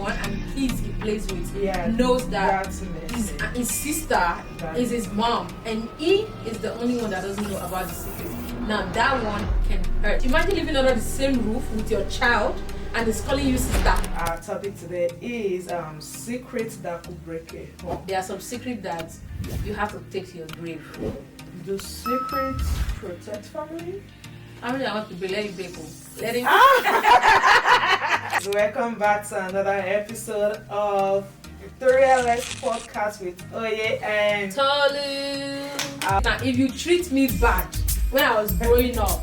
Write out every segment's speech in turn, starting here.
everyone, and kids he plays with knows that his sister is his mom, and he is the only one that doesn't know about the secret. Now that one can hurt. Imagine living under the same roof with your child and it's calling you sister. Our topic today is secrets that could break a home. There are some secrets that you have to take to your grave. Do secrets protect family? How many I want to be? Let it be. Let it So welcome back to another episode of Betrayal podcast with Oye and Tolu. Now, if you treat me bad when I was growing up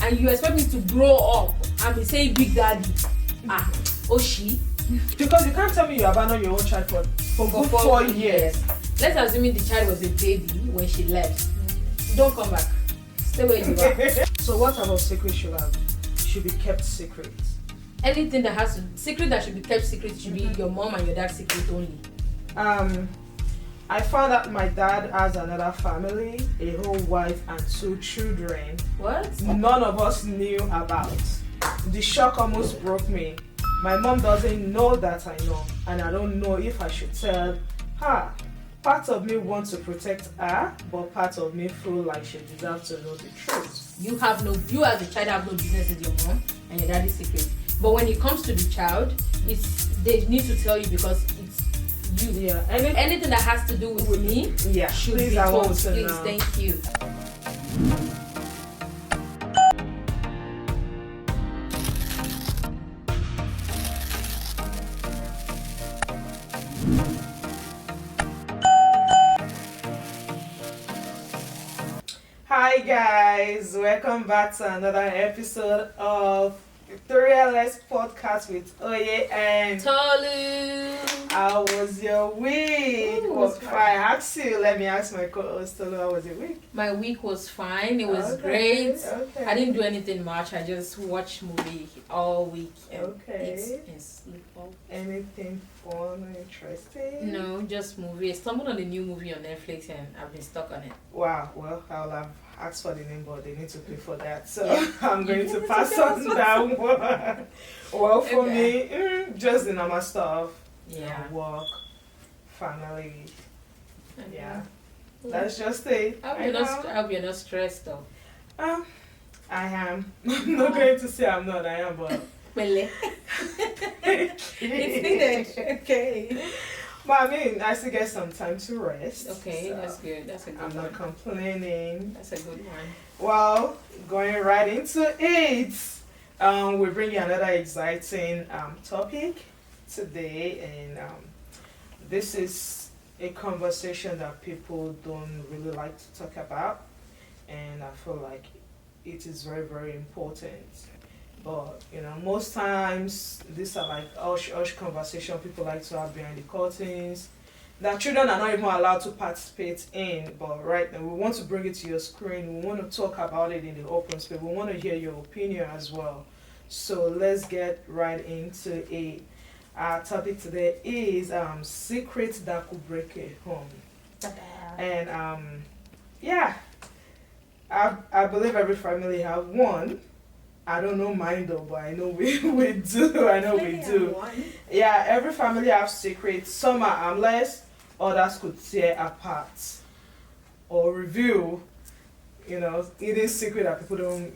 and you expect me to grow up and be saying big daddy, Oshi. Because you can't tell me you abandoned your own child for 4 years. Let's assume the child was a baby when she left. Don't come back. Stay where you are. So what about secrets should be kept secret? Anything that has secret that should be kept secret should be your mom and your dad's secret only. I found out my dad has another family, a whole wife and 2 children. What? None of us knew about. The shock almost broke me. My mom doesn't know that I know, and I don't know if I should tell her. Part of me wants to protect her, but part of me feel like she deserves to know the truth. You as a child have no business with your mom and your daddy's secret. But when it comes to the child, they need to tell you because it's you. Yeah. Anything that has to do with me should be told. Please, thank you. Hi guys, welcome back to another episode of Betrayal podcast with Oye and Tolu. How was your week? Before I ask you, let me ask my co-host Tolu, how was your week? My week was fine. It was great. Okay. I didn't do anything much. I just watched movie all week. And and sleep all. Anything fun or interesting? No, just movie. I stumbled on a new movie on Netflix and I've been stuck on it. Wow, well, I'll have asked for the name, but they need to pay for that. So I'm going to pass on that one. Well, for me, just the normal stuff. Yeah. Work, family. Okay. Yeah. That's just it. I hope you're not stressed though. I am. I'm not going to say I'm not. I am, but. It's needed. Okay. But I mean, I still get some time to rest. Okay, so that's good. That's a good one. I'm not complaining. That's a good one. Well, going right into it, we bring you another exciting topic today, and this is a conversation that people don't really like to talk about, and I feel like it is very, very important. But most times these are like hush conversation people like to have behind the curtains that children are not even allowed to participate in. But right now we want to bring it to your screen. We want to talk about it in the open space. We want to hear your opinion as well. So let's get right into it. Our topic today is secrets that could break a home. And I believe every family have one. I don't know mine though, but I know we do. I know we do. Yeah, every family has secrets. Some are harmless, others could tear apart or reveal, it is secret that people don't,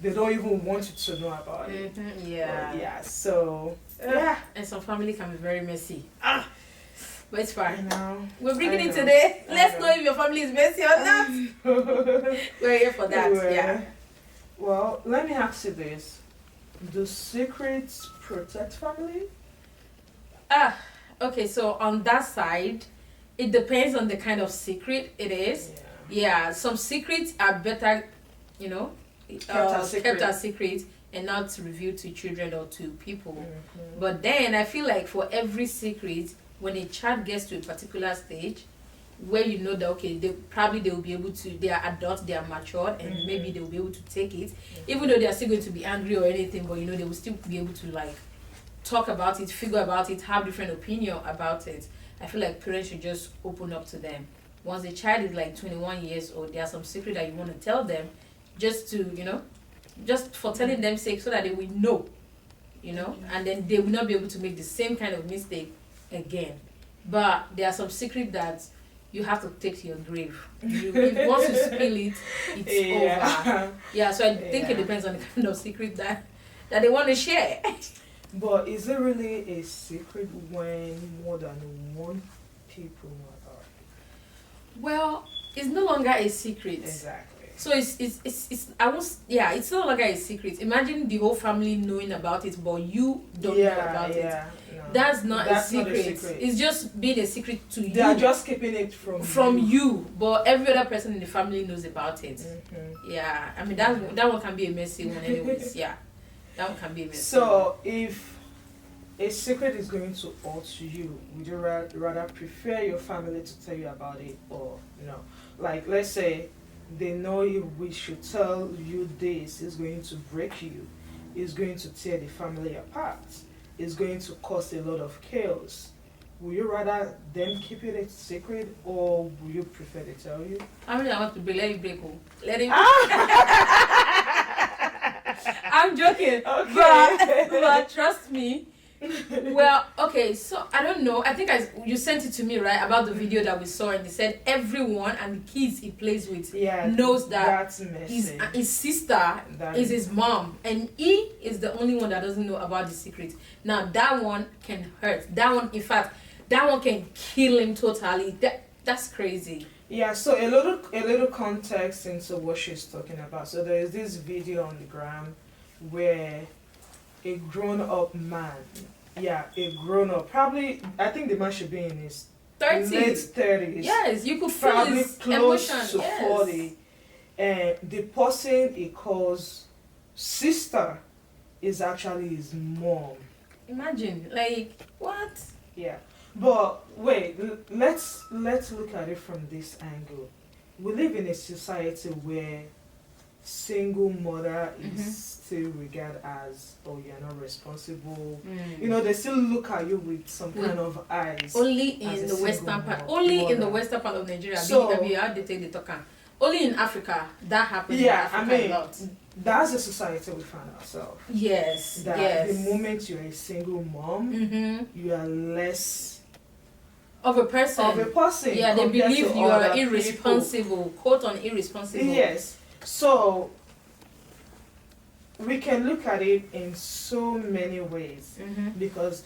they don't even want you to know about it. Yeah. So, And some family can be very messy. But it's fine. We're bringing it know. today. Let's know if your family is messy or not. We're here for that. Yeah. Well, let me ask you this. Do secrets protect family? Okay, so on that side, it depends on the kind of secret it is. Yeah, some secrets are better, kept as secret and not revealed to children or to people. Mm-hmm. But then I feel like for every secret, when a child gets to a particular stage, where you know that they will be able to, they are adults, they are matured, and maybe they will be able to take it, even though they are still going to be angry or anything, but they will still be able to talk about it, figure about it, have different opinion about it. I feel like parents should just open up to them. Once a child is 21 years old, there are some secret that you want to tell them, just to just for telling them sake, so that they will know you know, and then they will not be able to make the same kind of mistake again. But there are some secrets that you have to take to your grave. Once you spill it, it's over. Yeah, so I think it depends on the kind of secret that they want to share. But is it really a secret when more than one people know about it? Well, it's no longer a secret. Exactly. So it's no longer a secret. Imagine the whole family knowing about it, but you don't know about it. No. That's not a secret. It's just being a secret to you. They are just keeping it from you, but every other person in the family knows about it. Yeah, I mean that one can be a messy one, anyways. Yeah, that one can be a messy. So if a secret is going to hurt you, would you rather prefer your family to tell you about it, or no? Like, let's say they know if we should tell you this, it's going to break you, it's going to tear the family apart, it's going to cause a lot of chaos. Would you rather them keep it a secret, or would you prefer they tell you? I mean, I want to break. Let it break. Let it. I'm joking. Okay. But trust me. Well, okay, so I don't know. I think you sent it to me, right, about the video that we saw, and they said everyone and the kids he plays with knows that his sister is his mom, and he is the only one that doesn't know about the secret. Now that one can hurt. That one, in fact, that one can kill him totally. That's crazy. Yeah, so a little context into what she's talking about. So there is this video on the gram where a grown-up man, probably, I think the man should be in his 30s. late 30s. Yes, you could feel probably his close emotion. to 40. And the person he calls sister is actually his mom. Imagine, like, what? Yeah. But wait, let's look at it from this angle. We live in a society where single mother is still regarded as, oh, you're not responsible. You know, they still look at you with some kind of eyes. Only in the western part. Only in the western part of Nigeria. So, how they take the talker. Only in Africa that happens. Yeah, in Africa a lot. That's the society we find ourselves. Yes. That the moment you're a single mom, you are less of a person. Yeah, they believe you are irresponsible. Quote on irresponsible. Yes. So we can look at it in so many ways, because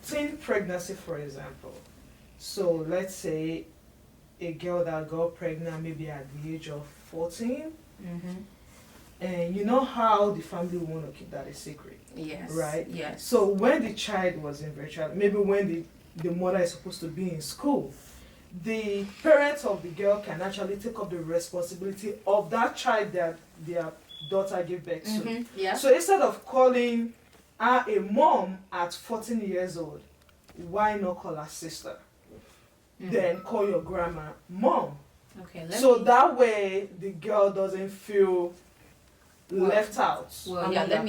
teen pregnancy, for example. So let's say a girl that got pregnant maybe at the age of 14, and you know how the family want to keep that a secret. Yes. Right. Yes. So when the child was in virtual, maybe when the mother is supposed to be in school, the parents of the girl can actually take up the responsibility of that child that their daughter gave birth to. Yeah. So instead of calling her a mom at 14 years old, why not call her sister? Then call your grandma mom. Okay. That way the girl doesn't feel left out. Well, yeah. Let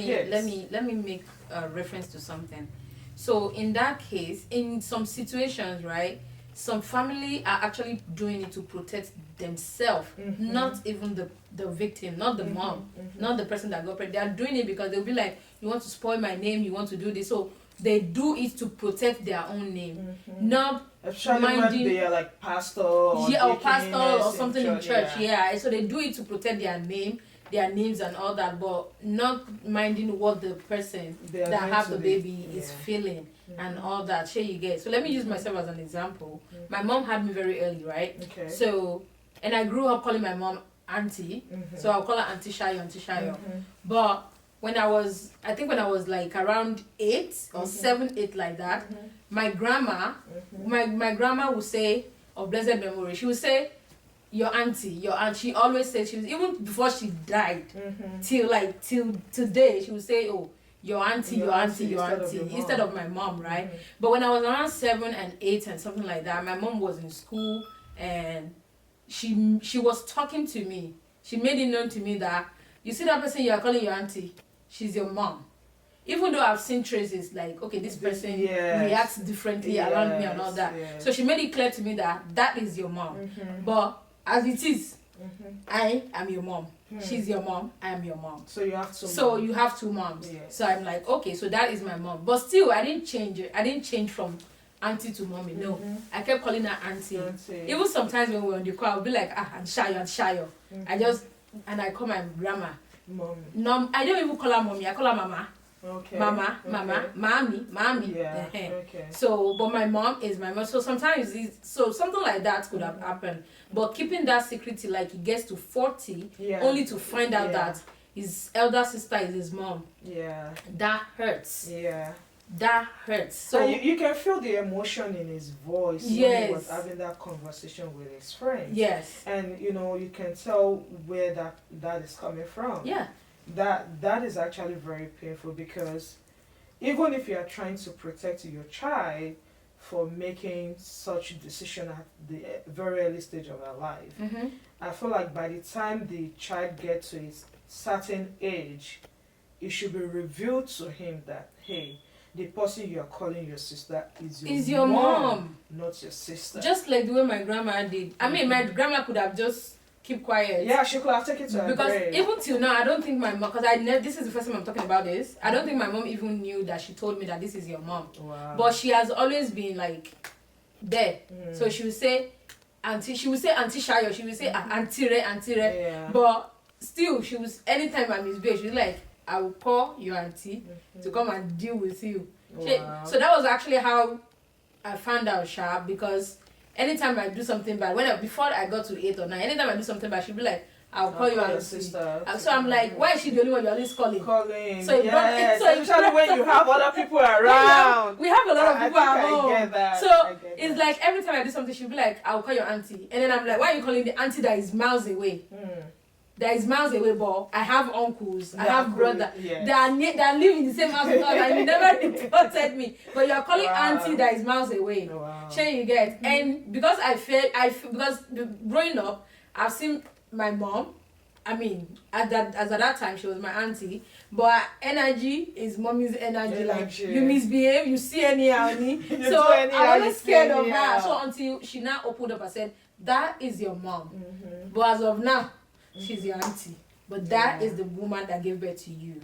me make a reference to something. So in that case, in some situations, right, some family are actually doing it to protect themselves, not even the victim, not the mom, not the person that got pregnant. They are doing it because they'll be like, you want to spoil my name, you want to do this. So they do it to protect their own name, not minding they are like pastor or something in church. Yeah, so they do it to protect their name, their names and all that, but not minding what the person that have the baby is feeling and all that. Sure, you get. So let me use myself as an example. My mom had me very early, right? Okay. So, and I grew up calling my mom auntie. So I'll call her Auntie Shayo. But when I was like around 8 or 7, 8 like that, my grandma, my grandma would say, of blessed memory, she would say, your aunt. She always said, she was, even before she died, till today, she would say, oh, your auntie, instead of my mom, right? But when I was around 7 and 8 and something like that, my mom was in school and she was talking to me. She made it known to me that, you see that person you are calling your auntie, she's your mom. Even though I've seen traces like, okay, this person reacts differently around me and all that. So she made it clear to me that is your mom. But as it is, I am your mom. She's your mom. I am your mom. So you have two. So you have two moms. Yes. So I'm like, okay, so that is my mom. But still, I didn't change it. I didn't change from auntie to mommy. No, I kept calling her auntie. Even sometimes when we were on the call, I'll be like, Aunt Shayo. I call my grandma mommy. No, I don't even call her mommy. I call her mama. Okay. Mama, mommy. Yeah. Okay. So, but my mom is my mom. So sometimes, something like that could have happened. But keeping that secret till like he gets to 40, only to find out that his elder sister is his mom. Yeah. That hurts. Yeah. That hurts. So you can feel the emotion in his voice when he was having that conversation with his friends. Yes. And you can tell where that is coming from. Yeah. That is actually very painful, because even if you are trying to protect your child for making such decision at the very early stage of her life, I feel like by the time the child gets to a certain age, it should be revealed to him that, hey, the person you are calling your sister is your mom, not your sister. Just like the way my grandma did. I mean, my grandma could have just keep quiet. Yeah, she could have taken it to her because grave. Even till now, I don't think my mom, because this is the first time I'm talking about this. I don't think my mom even knew that she told me that this is your mom. Wow. But she has always been like there. So she would say auntie. She would say auntie Shayo. She would say auntie Re. Yeah. But still, she was anytime I misbehave, she was like, I will call your auntie to come and deal with you. Wow. So that was actually how I found out sharp, because anytime I do something bad, before I got to 8 or 9, anytime I do something bad, she'd be like, I'll call you your sister. So I'm like, why is she the only one you're always calling? So especially when you have other people around. We have a lot of people at home. I get that. So it's like every time I do something, she'll be like, I'll call your auntie. And then I'm like, why are you calling the auntie that is miles away? That is miles away, but I have uncles, I have brothers that live in the same house with us, and you never reported me. But you're calling auntie that is miles away. Wow. Sure, you get. And because because growing up, I've seen my mom. I mean, at that time, she was my auntie. But her energy is mommy's energy. Like, you misbehave, you see anyhow. So I'm always scared of her. So until she now opened up and said, that is your mom. But as of now, she's your auntie. But that is the woman that gave birth to you.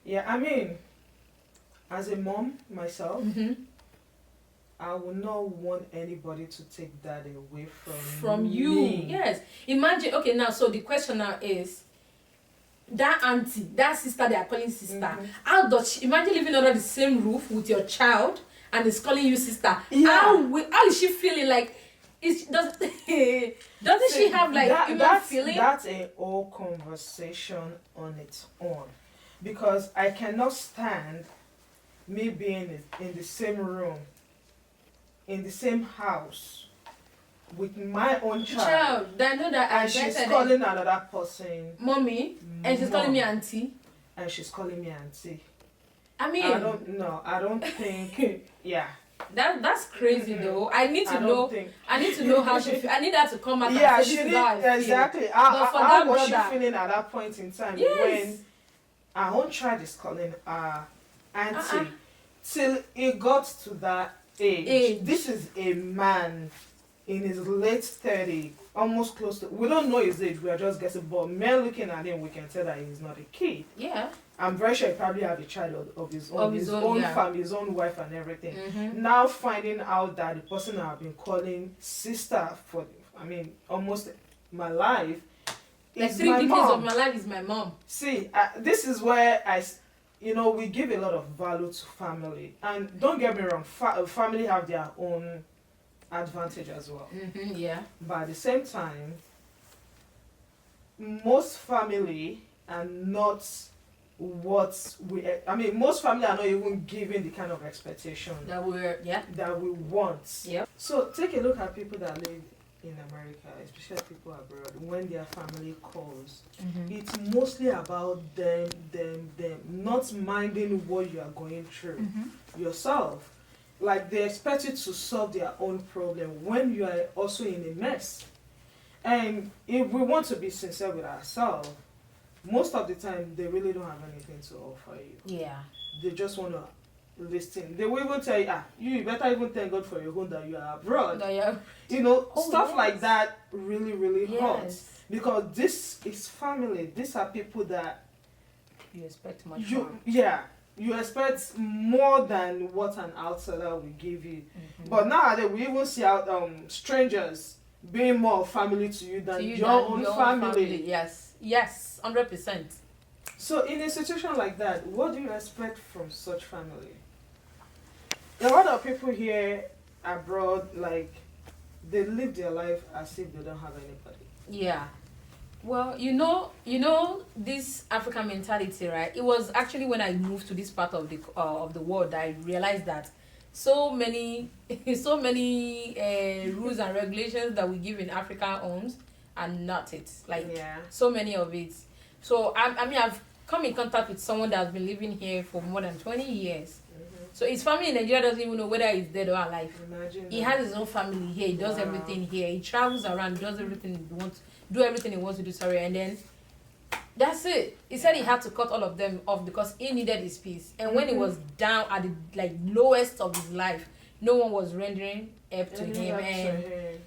Yeah, I mean, as a mom myself, I would not want anybody to take that away from you. me. Yes. Imagine, okay, now, so the question now is, that auntie, that sister they are calling sister, how does she, imagine living under the same roof with your child and is calling you sister. How is she feeling? Like, doesn't she have like human feeling? That's a whole conversation on its own, because I cannot stand me being in the same room, in the same house with my own child. I know that, and she's calling another person mommy, and she's calling me auntie. And she's calling me auntie. I mean, I don't think. Yeah. That's crazy though. I need to know how she feels. I need her to come back and say, this is how I feel. Exactly. How was she feeling at that point in time when our own child is calling her auntie till it got to that age. This is a man in his late 30s, almost close to, we don't know his age, we are just guessing, but men looking at him, we can tell that he's not a kid. Yeah. I'm very sure he probably have a child of his own, family, his own wife and everything. Now finding out that the person I've been calling sister for, almost my life, like is 3 my decades mom. of my life is my mom. See, this is where we give a lot of value to family. And don't get me wrong, family have their own advantage as well. Yeah. But at the same time, most family are not most family are not even giving the kind of expectation that we want. Yep. So take a look at people that live in America, especially people abroad, when their family calls. It's mostly about them, not minding what you are going through yourself. Like, they expect you to solve their own problem when you are also in a mess. And if we want to be sincere with ourselves, most of the time they really don't have anything to offer you. Yeah. They just want to listening. They will even tell you, you better even thank God for your home that you are abroad. Yeah. You know, Oh, stuff yes. like that really, really hurts. Yes. Because this is family. These are people that You expect much more. you expect more than what an outsider will give you. Mm-hmm. But nowadays we even see out strangers being more family to you than your own family. Yes, 100%. So in a situation like that, what do you expect from such family? A lot of people here abroad, like, they live their life as if they don't have anybody. Yeah. Well, this African mentality, right? It was actually when I moved to this part of the world that I realized that so many rules and regulations that we give in African homes are not it. So many of it. So I mean, I've come in contact with someone that's been living here for more than 20 years. So his family in Nigeria doesn't even know whether he's dead or alive. Imagine he that. has his own family here. He does everything here. He travels around, does everything he wants, to do. Sorry, and then that's it. He said he had to cut all of them off because he needed his peace. And when he was down at the lowest of his life, no one was rendering help to him, and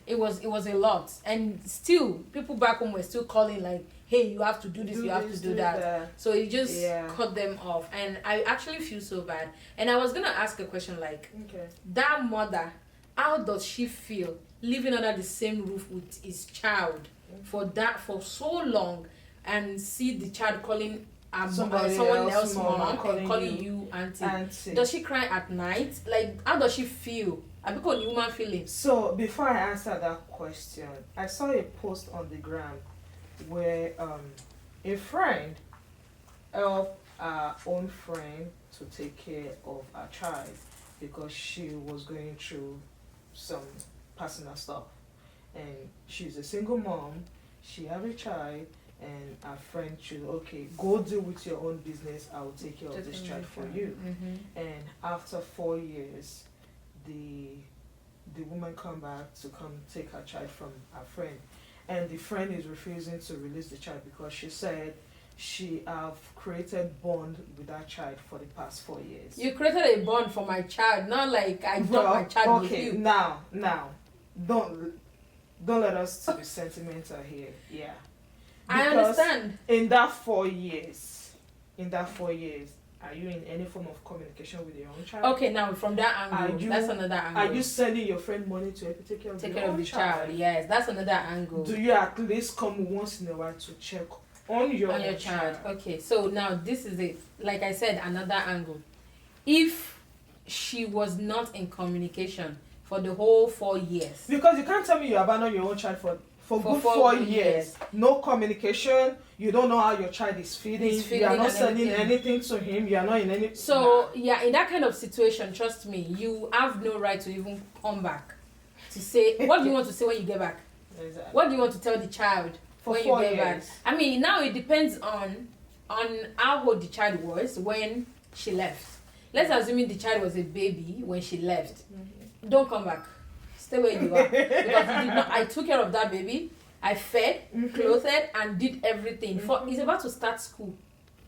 it was a lot. And still, people back home were still calling like, "Hey, you have to do this, you have to do that." So he just cut them off, and I actually feel so bad. And I was gonna ask a question like, that mother, how does she feel living under the same roof with his child for so long, and see the child calling someone else mom and calling you auntie? Does she cry at night? Like, how does she feel? I become a human feeling. So before I answer that question, I saw a post on the gram where a friend helped our own friend to take care of her child because she was going through some personal stuff, and she's a single mom. She have a child, and our friend should, go deal with your own business. I will take care of this child for you. And after 4 years, the woman come back to come take her child from her friend, and the friend is refusing to release the child because she said she have created bond with that child for the past 4 years. You created a bond for my child, not like I dropped my child with you. Now, don't let us to be sentimental here. Yeah. I understand. In that 4 years, are you in any form of communication with your own child? Okay, now from that angle, that's another angle. Are you sending your friend money to help you take care of the child? Yes, that's another angle. Do you at least come once in a while to check on your child? Okay, so now this is it. Like I said, another angle. If she was not in communication for the whole 4 years, because you can't tell me you abandoned your own child for good 4 years. No communication. You don't know how your child is feeding. You are not sending anything to him. You are not in any. So in that kind of situation, trust me, you have no right to even come back to say what do you want to say when you get back. Exactly. What do you want to tell the child when you get back? I mean, now it depends on how old the child was when she left. Let's assume the child was a baby when she left. Don't come back. Stay where you are, because you did not. I took care of that baby. I fed, clothed, and did everything. He's about to start school,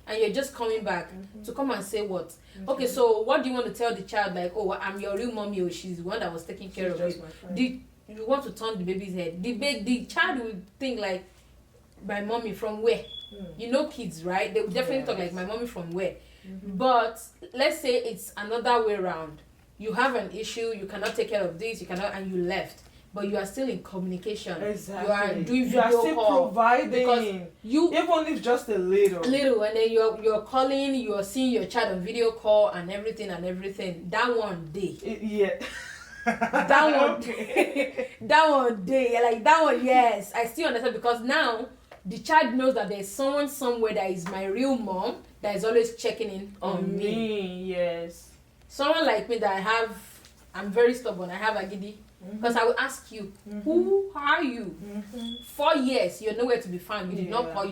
and you're just coming back to come and say what? Okay, so what do you want to tell the child? Like, oh, I'm your real mommy, or she's the one that was taking care of you. You want to turn the baby's head? The child will think like, my mommy from where? You know, kids, right? They will definitely talk like, my mommy from where? But let's say it's another way around. You have an issue, you cannot take care of this, and you left, but you are still in communication. Exactly. You are doing video call. You are still providing, because even if just a little, and then you're calling, you are seeing your child on video call and everything. That one day, that one day, that one day, like that one. Yes, I still understand, because now the child knows that there's someone somewhere that is my real mom that is always checking in on me. Yes. Someone like me that I'm very stubborn. I have agidi. Because I will ask you, who are you? 4 years, you're nowhere to be found. You did not call.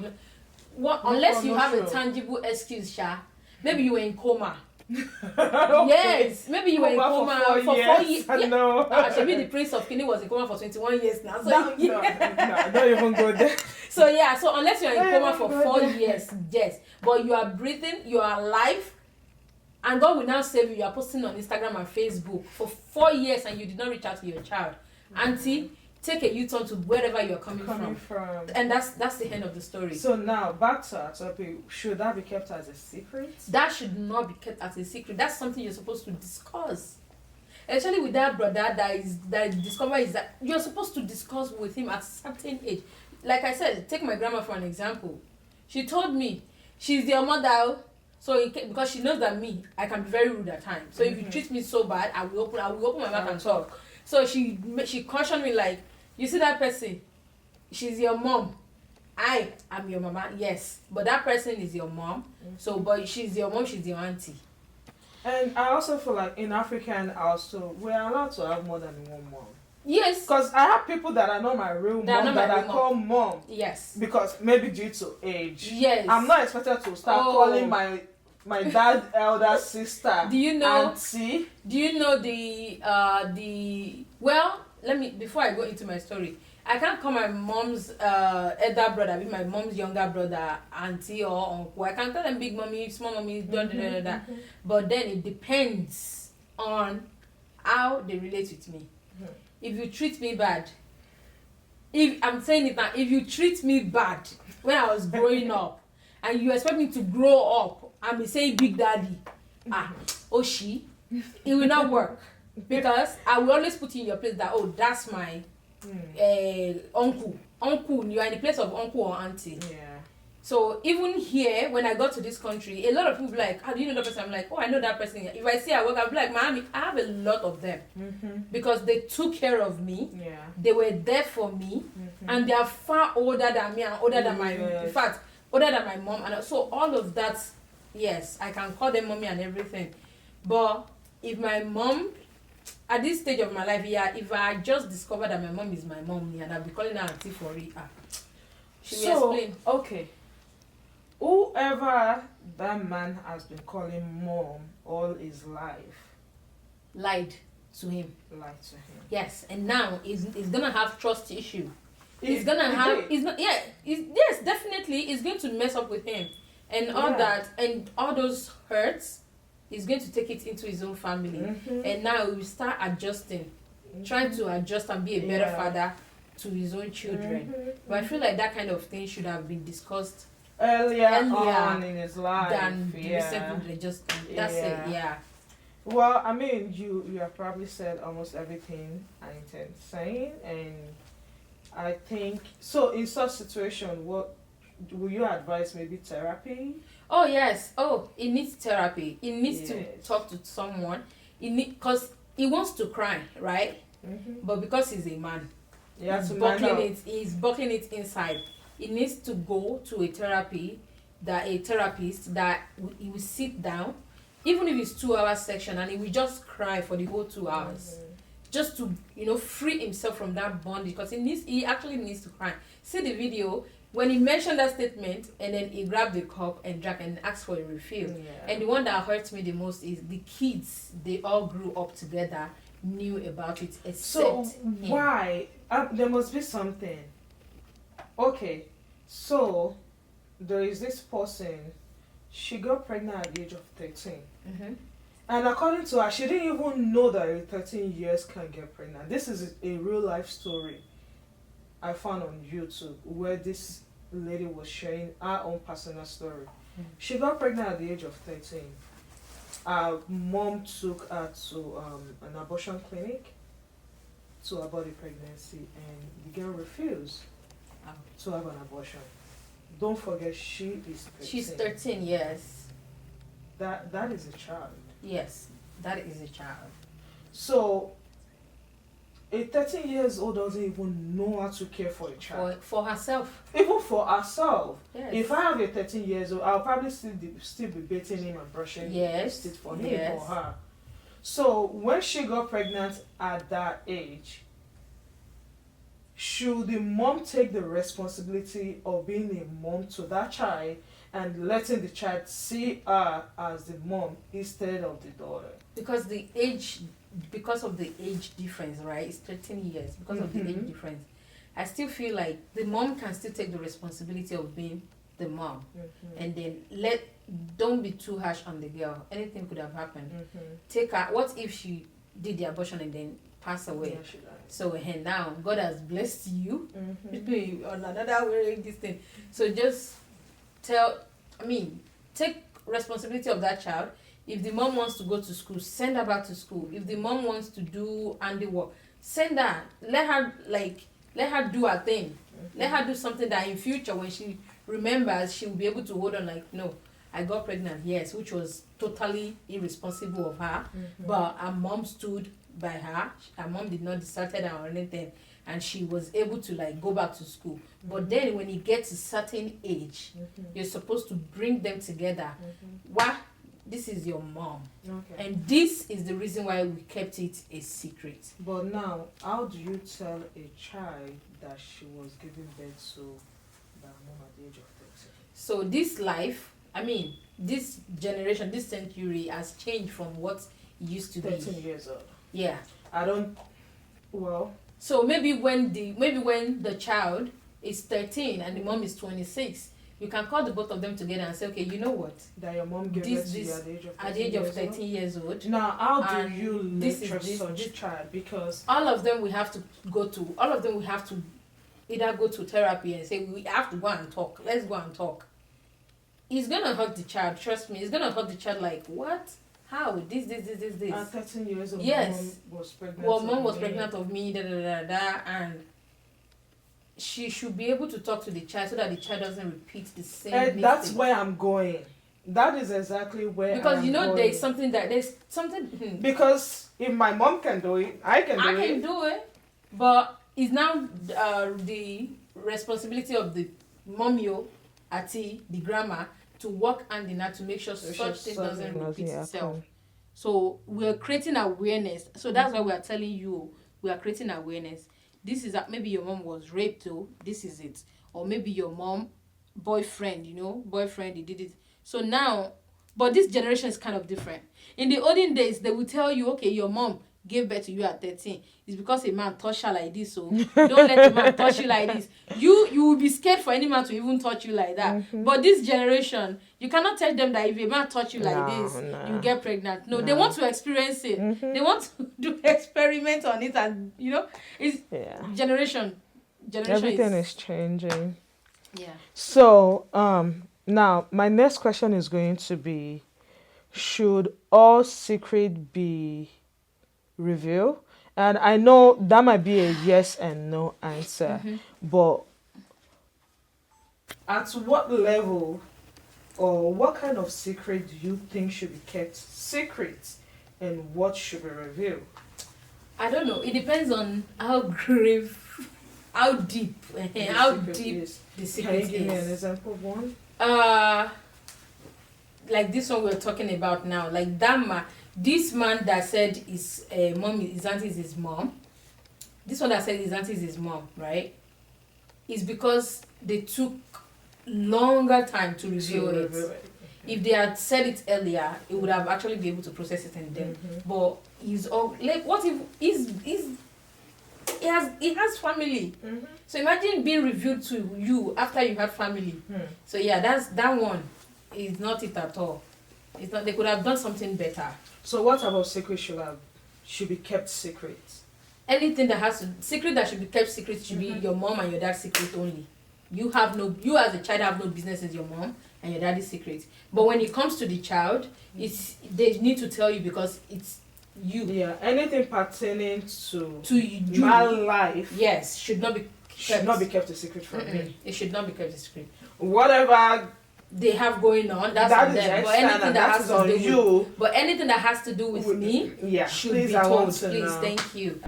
Unless you have a tangible excuse, Sha. Maybe you were in coma. Yes, maybe you were in coma for 4 years. No. Actually, the Prince of Kini was in coma for 21 years now. So no, don't even go there. So unless you're in coma for 4 years, yes. But you are breathing, you are alive. And God will now save you. You are posting on Instagram and Facebook for 4 years and you did not reach out to your child. Auntie, take a U-turn to wherever you're coming from. And that's the end of the story. So now, back to our topic. Should that be kept as a secret? That should not be kept as a secret. That's something you're supposed to discuss. Especially with that brother that discover is that you're supposed to discuss with him at a certain age. Like I said, take my grandma for an example. She told me she's your mother, so because she knows that I can be very rude at times. So if you treat me so bad, I will open my mouth and talk. So she cautioned me like, you see that person, she's your mom. I am your mama, yes, but that person is your mom. So, but she's your mom, she's your auntie. And I also feel like in African household, we're allowed to have more than one mom. Yes. Because I have people that are not my real mom that I call mom. Yes. Because maybe due to age. Yes. I'm not expected to start calling my dad's elder sister. Do you know? Auntie. Do you know well, let me, before I go into my story, I can't call my mom's elder brother with my mom's younger brother auntie or uncle. I can call them big mommy, small mommy, But then it depends on how they relate with me. If you treat me bad, if I'm saying it now, if you treat me bad when I was growing up and you expect me to grow up and be saying big daddy, it will not work. Because I will always put you in your place that, that's my uncle. You are in the place of uncle or auntie. Yeah. So even here, when I got to this country, a lot of people be like, how do you know that person? I'm like, I know that person. If I see I work, I'll be like, Mommy, I have a lot of them. Because they took care of me. Yeah. They were there for me. And they are far older than me and older than in fact, older than my mom. And so all of that, yes, I can call them mommy and everything. But if my mom, at this stage of my life, if I just discovered that my mom is my mom, and I'll be calling her auntie for it, she will explain. Okay. Whoever that man has been calling mom all his life lied to him. Yes, and now he's gonna have trust issue. Yes, definitely it's going to mess up with him. And all that and all those hurts, he's going to take it into his own family. And now he will start adjusting, trying to adjust and be a better father to his own children. But I feel like that kind of thing should have been discussed earlier on in his life than recently. That's it. Yeah. Well, I mean, you have probably said almost everything I intend saying, and I think so. In such situation, what will you advise? Maybe therapy. Oh yes. Oh, it needs therapy. It needs to talk to someone. Because he wants to cry, right? But because he's a man, he's buckling it inside. He needs to go to a therapist that he will sit down, even if it's 2 hours section, and he will just cry for the whole 2 hours, just to free himself from that bondage. Because he actually needs to cry. See the video when he mentioned that statement, and then he grabbed the cup and drank and asked for a refill. And the one that hurts me the most is the kids. They all grew up together, knew about it, except him. Why? There must be something. Okay, so there is this person. She got pregnant at the age of 13. And according to her, she didn't even know that at 13 years can get pregnant. This is a real life story I found on YouTube where this lady was sharing her own personal story. She got pregnant at the age of 13. Her mom took her to an abortion clinic to abort the pregnancy, and the girl refused to have an abortion. Don't forget, she is 13. She's 13, yes. That is a child. Yes, that is a child. So a 13 years old doesn't even know how to care for a child. For herself. Even for herself. Yes. If I have a 13 years old, I'll probably still be bathing him and brushing his teeth for him or her. So when she got pregnant at that age, should the mom take the responsibility of being a mom to that child and letting the child see her as the mom instead of the daughter? Because of the age difference, right? It's 13 years. Because of the age difference, I still feel like the mom can still take the responsibility of being the mom, and then don't be too harsh on the girl. Anything could have happened. Take her. What if she did the abortion and then passed away? Yeah, so and now God has blessed you on another way this thing. So just take responsibility of that child. If the mom wants to go to school, send her back to school. If the mom wants to do handiwork, send her. Let her do her thing. Let her do something that in future when she remembers, she'll be able to hold on like, no, I got pregnant, yes, which was totally irresponsible of her. But her mom stood by her. Her mom did not deserted her or anything. And she was able to like go back to school. But then when it gets a certain age, you're supposed to bring them together. Why? This is your mom. Okay. And this is the reason why we kept it a secret. But now, how do you tell a child that she was giving birth to by her mom at the age of 30? So this life, this generation, this century has changed from what it used to be. 13 years old. Yeah. So maybe when the child is 13 and the mom is 26, you can call the both of them together and say, okay, you know what? That your mom gave birth to you at the age of 13 years old. Now, how do you lecture such child? Because all of them we have to either go to therapy and say, we have to go and talk. Let's go and talk. It's going to hurt the child. Trust me. It's going to hurt the child like, what? How? This. At 13 years old, yes. mom was pregnant. Well, mom was pregnant of me, and she should be able to talk to the child so that the child doesn't repeat the same mistake. That's where I'm going. That is exactly where because I'm going. there's something. Because if my mom can do it, I can do it. But it's now the responsibility of the momio, ati, the grandma, to work hand in hand to make sure such thing doesn't repeat itself. So we're creating awareness. So that's why we are telling you, we are creating awareness. This is maybe your mom was raped too. This is it. Or maybe your mom, boyfriend, he did it. So now, but this generation is kind of different. In the olden days, they will tell you, okay, your mom gave birth to you at 13. It's because a man touched her like this, so don't let a man touch you like this. You will be scared for any man to even touch you like that. But this generation, you cannot tell them that if a man touch you like this, you get pregnant. No, they want to experience it. They want to do experiment on it, and it's generation. Everything is changing. Yeah. So now my next question is going to be, should all secret be revealed? And I know that might be a yes and no answer, but at what level or what kind of secret do you think should be kept secret and what should be revealed? I don't know. It depends on how grave, how deep the secret is. Can you give me an example of one? Like this one we're talking about now, like this man that said his auntie is his mom. This one that said his auntie is his mom, right? Is because they took longer time to reveal it. If they had said it earlier, it would have actually been able to process it and then. But he's all like, what if he has family? So imagine being revealed to you after you have family. So yeah, that one is not it at all. It's not. They could have done something better. So what about secret should be kept secret? Anything secret that should be kept secret should be your mom and your dad's secret only. You as a child have no business as your mom and your daddy's secret. But when it comes to the child, they need to tell you because it's you. Yeah, anything pertaining to you, my life, yes, should not be kept a secret from me. It should not be kept a secret. Whatever they have going on, that's on them. But anything that has to do you. But anything that has to do with me, should be told. Please, thank you.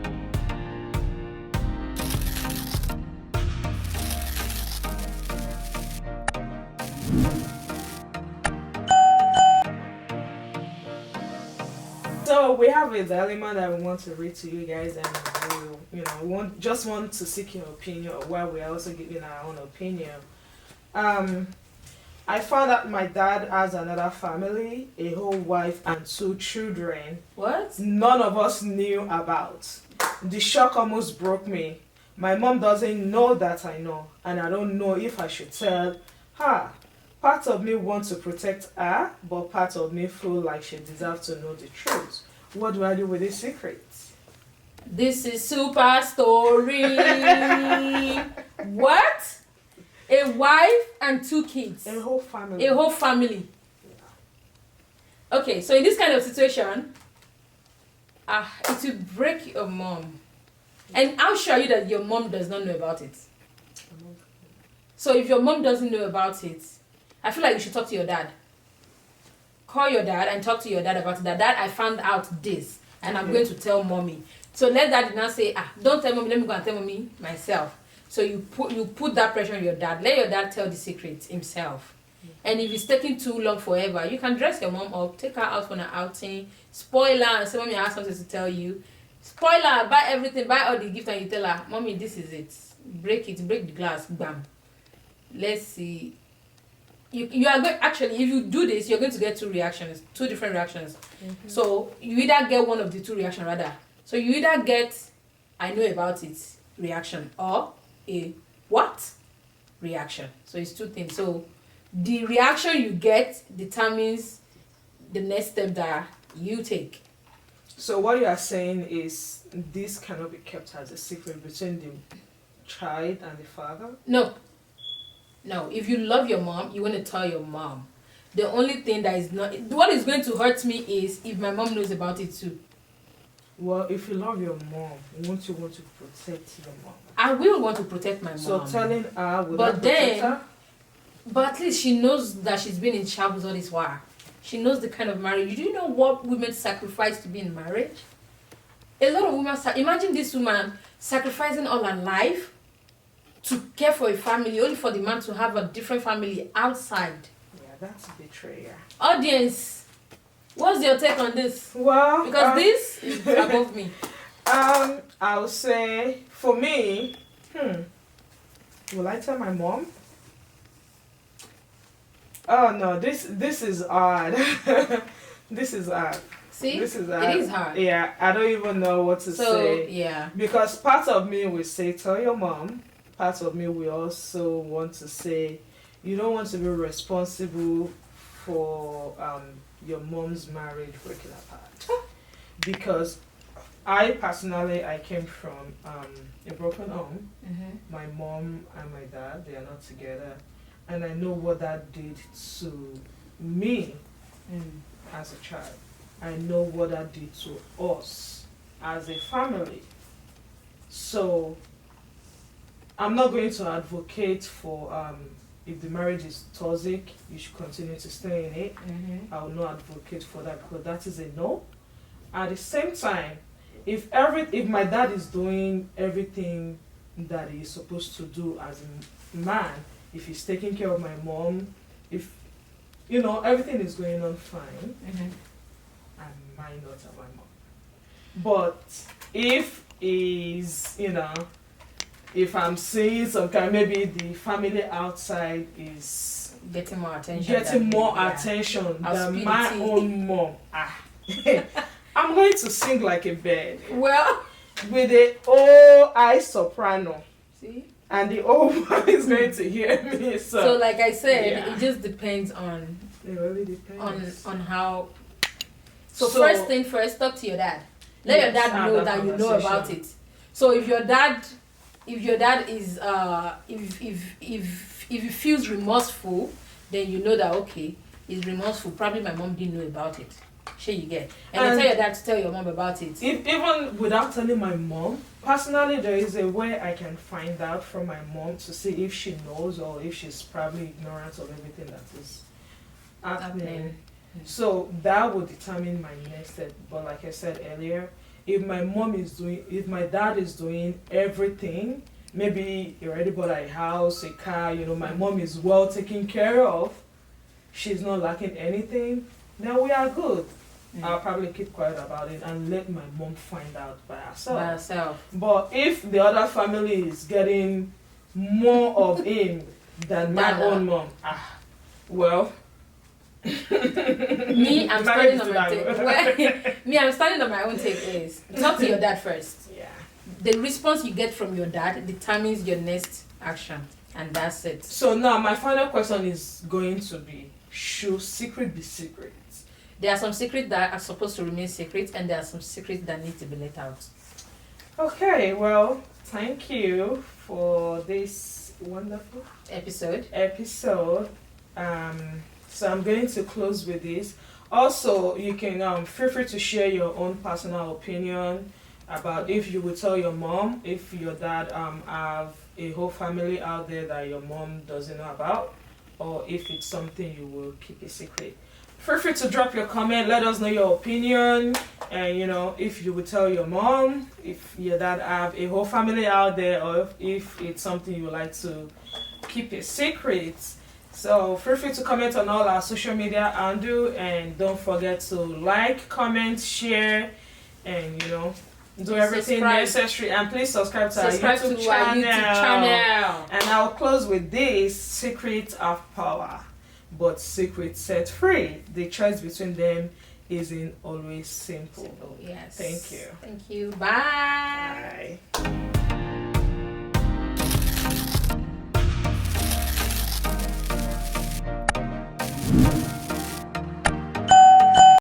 So we have a dilemma that we want to read to you guys, and we want to seek your opinion, while we're also giving our own opinion. I found out my dad has another family, a whole wife and 2 children. What? None of us knew about. The shock almost broke me. My mom doesn't know that I know, and I don't know if I should tell her. part of me wants to protect her, but part of me feel like she deserves to know the truth. What do I do with this secret? This is super story. What? A wife and 2 kids. A whole family. A whole family. Yeah. Okay, so in this kind of situation, it will break your mom. And I'll show you that your mom does not know about it. So if your mom doesn't know about it, I feel like you should talk to your dad. Call your dad and talk to your dad about it. That, Dad, I found out this, and I'm going to tell mommy. So let Dad now say, don't tell mommy, let me go and tell mommy myself. So you put that pressure on your dad. Let your dad tell the secret himself. And if it's taking too long forever, you can dress your mom up, take her out for an outing, spoil her, and say, mommy, I have something to tell you. Spoil her, buy everything, buy all the gifts, and you tell her, mommy, this is it. Break the glass, bam. Let's see. You are going, actually, if you do this, you're going to get 2 different reactions. Mm-hmm. So you either get one of the 2 reactions, rather. So you either get, I know about it reaction, or a what reaction. So it's 2 things. So the reaction you get determines the next step that you take. So what you are saying is this cannot be kept as a secret between the child and the father? No, if you love your mom, you want to tell your mom. The only thing that is not... What is going to hurt me is if my mom knows about it too. Well, if you love your mom, won't you want to protect your mom? I will want to protect my mom. So telling her will not protect her? But at least she knows that she's been in shambles all this while. She knows the kind of marriage. Do you know what women sacrifice to be in marriage? A lot of women... Imagine this woman sacrificing all her life to care for a family, only for the man to have a different family outside. Yeah, that's betrayal. Audience, what's your take on this? Well, because this is above me. I would say, for me, will I tell my mom? Oh no, this is odd. This is odd. See, this is it is hard. Yeah, I don't even know what to say. Yeah. Because part of me will say, tell your mom. Part of me will also want to say, you don't want to be responsible for your mom's marriage breaking apart. Because I came from a broken home. Mm-hmm. My mom and my dad, they are not together. And I know what that did to me as a child. I know what that did to us as a family. So I'm not going to advocate for if the marriage is toxic, you should continue to stay in it. Mm-hmm. I will not advocate for that because that is a no. At the same time, if my dad is doing everything that he's supposed to do as a man, if he's taking care of my mom, if everything is going on fine, I might not have my mom. But if if I'm seeing some kind, maybe the family outside is getting more attention than my own mom. I'm going to sing like a bird. Well, with the high soprano. See? And the old one is going to hear me. So like I said, it just depends on. It really depends. On how. So first thing first, talk to your dad. Let your dad know that you know about it. So if your dad is if he feels remorseful, then you know that okay, he's remorseful. Probably my mom didn't know about it. Sure you get. And then tell your dad to tell your mom about it. Even without telling my mom, personally there is a way I can find out from my mom to see if she knows or if she's probably ignorant of everything that is happening. So that will determine my next step. But like I said earlier, if my dad is doing everything, maybe he already bought a house, a car, my mom is well taken care of, she's not lacking anything, then we are good. I'll probably keep quiet about it and let my mom find out by herself. But if the other family is getting more of him than my own mom, well... Me, I'm standing on my take. I'm standing on my own take is talk to your dad first. Yeah. The response you get from your dad determines your next action. And that's it. So now my final question is going to be, should secret be secret? There are some secrets that are supposed to remain secret, and there are some secrets that need to be let out. Okay, well, thank you for this wonderful Episode. So I'm going to close with this. Also, you can feel free to share your own personal opinion about if you would tell your mom, if your dad have a whole family out there that your mom doesn't know about, or if it's something you will keep a secret. Feel free to drop your comment, let us know your opinion, and if you would tell your mom, if your dad have a whole family out there, or if it's something you would like to keep a secret. So feel free to comment on all our social media handle, and don't forget to like, comment, share, and do everything necessary. And please subscribe to our YouTube channel. And I'll close with this: secret of power, but secret set free. The choice between them isn't always simple. Yes. Thank you. Thank you. Bye. Bye.